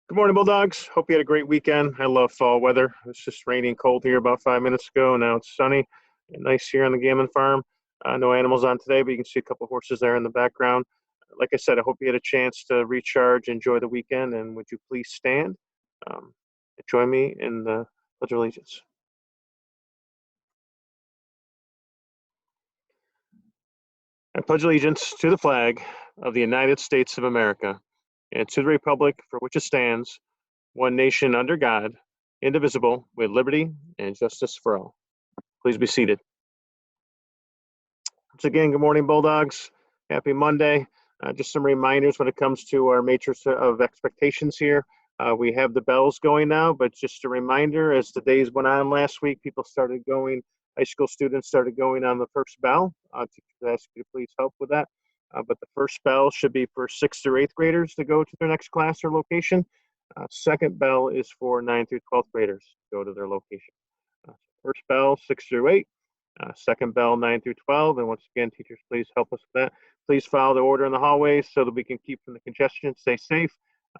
Good morning, Bulldogs. Hope you had a great weekend. I love fall weather. It was just rainy and cold here about 5 minutes ago. Now it's sunny and nice here on the Gammon Farm. No animals on today, but you can see a couple horses there in the background. Like I said, I hope you had a chance to recharge, enjoy the weekend, and would you please stand and join me in the Pledge of Allegiance. I pledge allegiance to the flag of the United States of America and to the republic for which it stands, one nation under God, indivisible, with liberty and justice for all. Please be seated. Once again, good morning, Bulldogs. Happy Monday. Just some reminders when it comes to our matrix of expectations here. We have the bells going now, but just a reminder, as the days went on last week, people started going, high school students started going on the first bell. Teachers ask you to please help with that. But the first bell should be for 6th through 8th graders to go to their next class or location. Second bell is for 9th through 12th graders to go to their location. First bell, 6 through 8. Second bell, 9 through 12. And once again, teachers, please help us with that. Please follow the order in the hallways so that we can keep from the congestion, stay safe.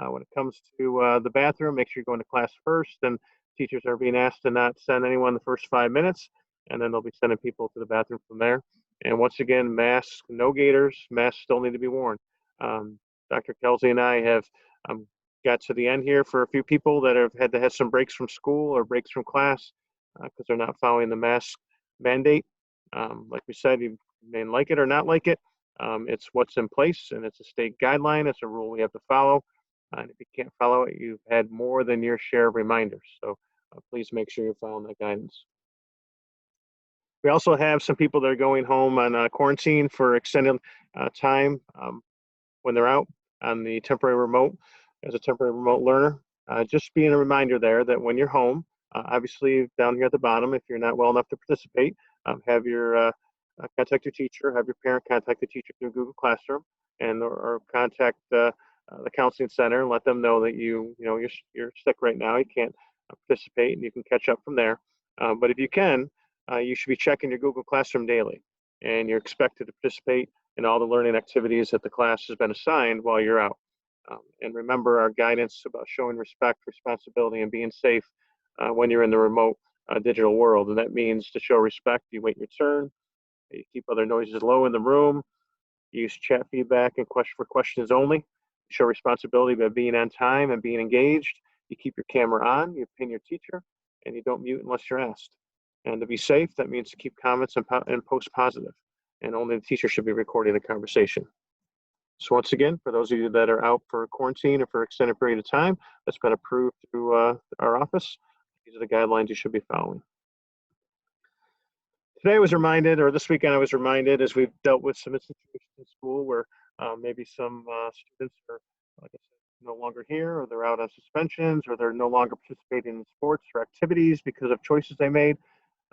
When it comes to the bathroom, make sure you're going to class first. And teachers are being asked to not send anyone the first 5 minutes. And then they'll be sending people to the bathroom from there. And once again, masks, no gaiters. Masks still need to be worn. Dr. Kelsey and I have got to the end here for a few people that have had to have some breaks from school or breaks from class because they're not following the mask mandate. Like we said, you may like it or not like it. It's what's in place, and it's a state guideline. It's a rule we have to follow. And if you can't follow it, you've had more than your share of reminders. So please make sure you're following that guidance. We also have some people that are going home on quarantine for extended time when they're out on the temporary remote as a temporary remote learner. Just being a reminder there that when you're home, obviously down here at the bottom, if you're not well enough to participate, have your contact your teacher, have your parent contact the teacher through Google Classroom, and or contact the counseling center and let them know that you're sick right now, you can't participate, and you can catch up from there. But if you can, you should be checking your Google Classroom daily, and you're expected to participate in all the learning activities that the class has been assigned while you're out. And remember our guidance about showing respect, responsibility, and being safe when you're in the remote digital world. And that means to show respect, you wait your turn, you keep other noises low in the room, you use chat feedback and for questions only, you show responsibility by being on time and being engaged, you keep your camera on, you pin your teacher, and you don't mute unless you're asked. And to be safe, that means to keep comments and post positive, and only the teacher should be recording the conversation. So once again, for those of you that are out for quarantine or for an extended period of time, that's been approved through our office. These are the guidelines you should be following. Today I was reminded, or this weekend I was reminded, as we've dealt with some institutions in school where maybe some students are, like I said, no longer here, or they're out on suspensions, or they're no longer participating in sports or activities because of choices they made.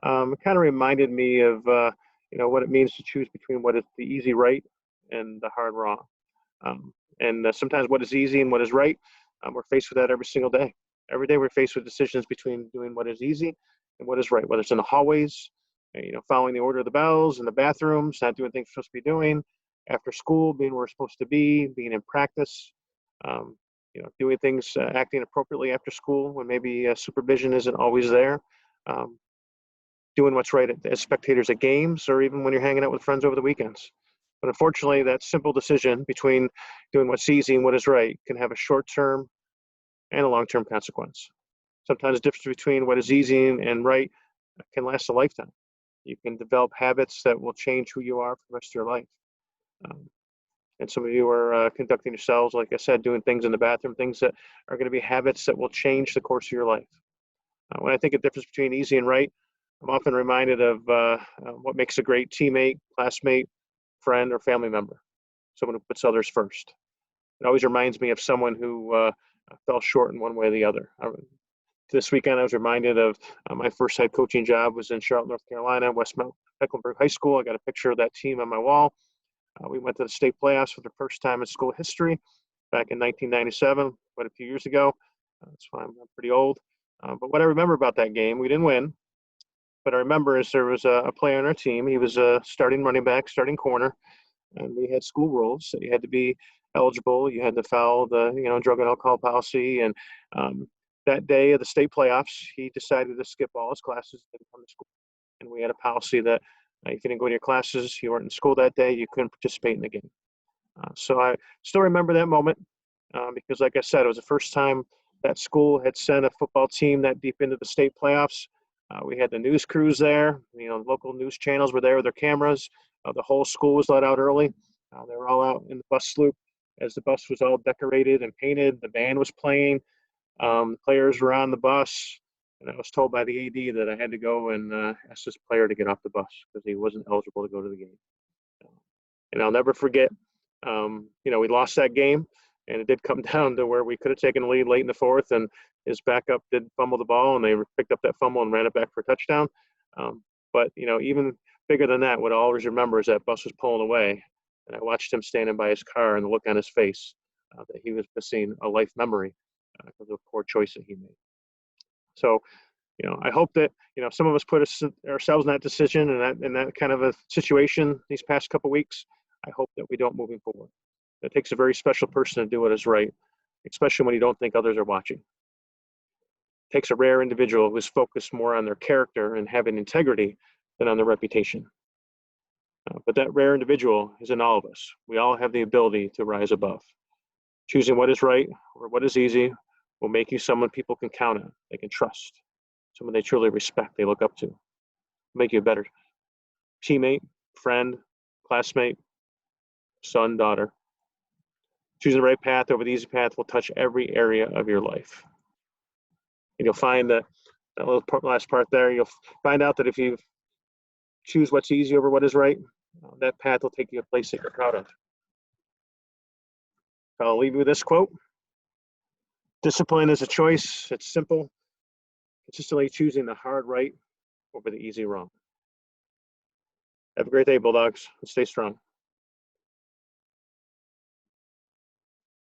It kind of reminded me of what it means to choose between what is the easy right and the hard wrong. And sometimes what is easy and what is right, we're faced with that every single day. Every day we're faced with decisions between doing what is easy and what is right, whether it's in the hallways, following the order of the bells, in the bathrooms, not doing things we're supposed to be doing, after school, being where we're supposed to be, being in practice, doing things, acting appropriately after school when maybe supervision isn't always there, doing what's right as spectators at games, or even when you're hanging out with friends over the weekends. But unfortunately, that simple decision between doing what's easy and what is right can have a short-term and a long-term consequence. Sometimes the difference between what is easy and right can last a lifetime. You can develop habits that will change who you are for the rest of your life. And some of you are conducting yourselves, like I said, doing things in the bathroom, things that are going to be habits that will change the course of your life. When I think of the difference between easy and right, I'm often reminded of what makes a great teammate, classmate, friend, or family member, someone who puts others first. It always reminds me of someone who fell short in one way or the other. This weekend, I was reminded of my first head coaching job was in Charlotte, North Carolina, West Mecklenburg High School. I got a picture of that team on my wall. We went to the state playoffs for the first time in school history back in 1997, quite a few years ago. That's why I'm pretty old. But what I remember about that game, we didn't win. But I remember is there was a player on our team. He was a starting running back, starting corner. And we had school rules that you had to be eligible, you had to follow the drug and alcohol policy. And that day of the state playoffs, he decided to skip all his classes and come to school. And we had a policy that if you didn't go to your classes, you weren't in school that day, you couldn't participate in the game. So I still remember that moment because, like I said, it was the first time that school had sent a football team that deep into the state playoffs. We had the news crews there. Local news channels were there with their cameras. The whole school was let out early. They were all out in the bus sloop as the bus was all decorated and painted. The band was playing. The players were on the bus. And I was told by the AD that I had to go and ask this player to get off the bus because he wasn't eligible to go to the game. And I'll never forget, we lost that game, and it did come down to where we could have taken the lead late in the fourth, and his backup did fumble the ball, and they picked up that fumble and ran it back for a touchdown. But even bigger than that, what I always remember is that bus was pulling away, and I watched him standing by his car and the look on his face that he was missing a life memory because of a poor choice that he made. So, I hope that some of us put ourselves in that decision and that kind of a situation these past couple of weeks. I hope that we don't moving forward. It takes a very special person to do what is right, especially when you don't think others are watching. It takes a rare individual who's focused more on their character and having integrity than on their reputation. But that rare individual is in all of us. We all have the ability to rise above. Choosing what is right or what is easy will make you someone people can count on, they can trust, someone they truly respect, they look up to, make you a better teammate, friend, classmate, son, daughter. Choosing the right path over the easy path will touch every area of your life. And you'll find that little last part there, you'll find out that if you choose what's easy over what is right, that path will take you a place that you're proud of. I'll leave you with this quote. Discipline is a choice. It's simple. Consistently choosing the hard right over the easy wrong. Have a great day, Bulldogs, and stay strong.